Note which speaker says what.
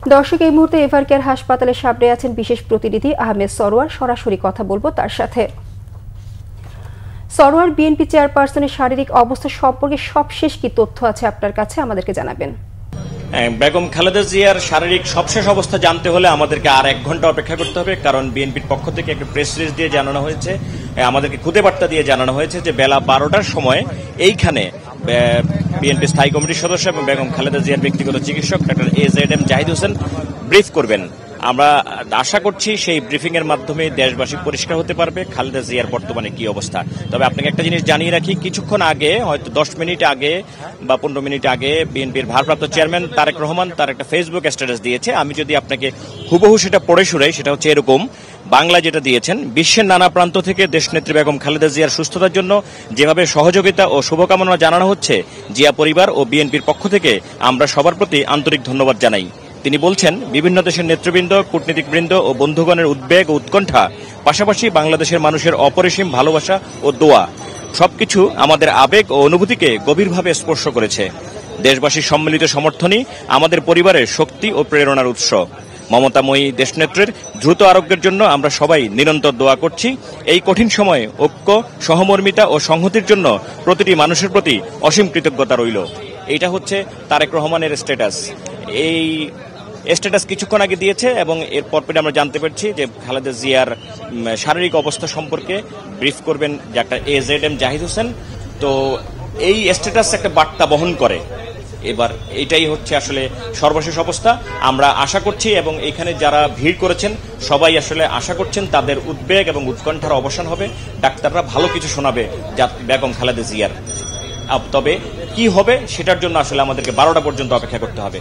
Speaker 1: দর্শক, এই মুহূর্তে এভারকেয়ার হাসপাতালের সামনে আছেন বিশেষ প্রতিনিধি আহমেদ সরোয়ার। সরাসরি কথা বলবো তার সাথে। সরোয়ার, বিএনপি চেয়ারপারসনের শারীরিক অবস্থা সম্পর্কে সবশেষ কি তথ্য আছে আপনার কাছে, আমাদেরকে জানাবেন।
Speaker 2: বেগম খালেদা জিয়ার শারীরিক সবশেষ অবস্থা জানতে হলে আমাদেরকে আর 1 ঘন্টা অপেক্ষা করতে হবে, কারণ বিএনপির পক্ষ থেকে একটা প্রেস রিলিজ দিয়ে জানানো হয়েছে, আমাদেরকে খুদে বার্তা দিয়ে জানানো হয়েছে যে বেলা 12টার সময় এইখানে বিএনপি স্থায়ী কমিটির সদস্য এবং বেগম খালেদা জিয়ার ব্যক্তিগত চিকিৎসক doctor AZM Zahid Hossain brief করবেন। আমরা আশা করছি সেই ব্রিফিং এর মাধ্যমে দেশবাসী পরিষ্কার হতে পারবে খালেদা জিয়ার বর্তমানে কি অবস্থা। তবে আপনাকে একটা জিনিস জানিয়ে রাখি, কিছুক্ষণ আগে, হয়তো 10 মিনিট আগে বা 15 মিনিট আগে বিএনপির ভারপ্রাপ্ত চেয়ারম্যান তারেক রহমান তার একটা ফেসবুক স্ট্যাটাস দিয়েছে। আমি যদি আপনাকে হুবহু সেটা পড়ে শুনাই, সেটা হচ্ছে এরকম। বাংলা যেটা দিয়েছেন: বিশ্বের নানা প্রান্ত থেকে দেশনেত্রী বেগম খালেদা জিয়ার সুস্থতার জন্য যেভাবে সহযোগিতা ও শুভকামনা জানানো হচ্ছে, জিয়া পরিবার ও বিএনপির পক্ষ থেকে আমরা সবার প্রতি আন্তরিক ধন্যবাদ জানাই। তিনি বলছেন, বিভিন্ন দেশের নেতৃবৃন্দ, কূটনীতিকবৃন্দ ও বন্ধুগণের উদ্বেগ ও উৎকণ্ঠা, পাশাপাশি বাংলাদেশের মানুষের অপরিসীম ভালোবাসা ও দোয়া, সবকিছু আমাদের আবেগ ও অনুভূতিকে গভীরভাবে স্পর্শ করেছে। দেশবাসীর সম্মিলিত সমর্থনই আমাদের পরিবারের শক্তি ও প্রেরণার উৎস। মমতাময়ী দেশনেত্রীর দ্রুত আরোগ্যের জন্য আমরা সবাই নিরন্তর দোয়া করছি। এই কঠিন সময়ে ঐক্য, সহমর্মিতা ও সংহতির জন্য প্রতিটি মানুষের প্রতি অসীম কৃতজ্ঞতা রইল। এইটা হচ্ছে তারেক রহমানের স্ট্যাটাস। এই স্ট্যাটাস কিছুক্ষণ আগে দিয়েছে এবং এর পরপরই আমরা জানতে পারছি যে খালেদা জিয়ার শারীরিক অবস্থা সম্পর্কে ব্রিফ করবেন ডাক্তার AZM জাহিদ হোসেন। তো এই স্ট্যাটাস একটা বার্তা বহন করে। এবার এটাই হচ্ছে আসলে সর্বশেষ অবস্থা। আমরা আশা করছি এবং এখানে যারা ভিড় করেছেন সবাই আসলে আশা করছেন তাদের উদ্বেগ এবং উৎকণ্ঠার অবসান হবে, ডাক্তাররা ভালো কিছু শোনাবে বেগম খালেদা জিয়ার। তবে কি হবে সেটার জন্য আসলে আমাদেরকে 12টা পর্যন্ত অপেক্ষা করতে হবে।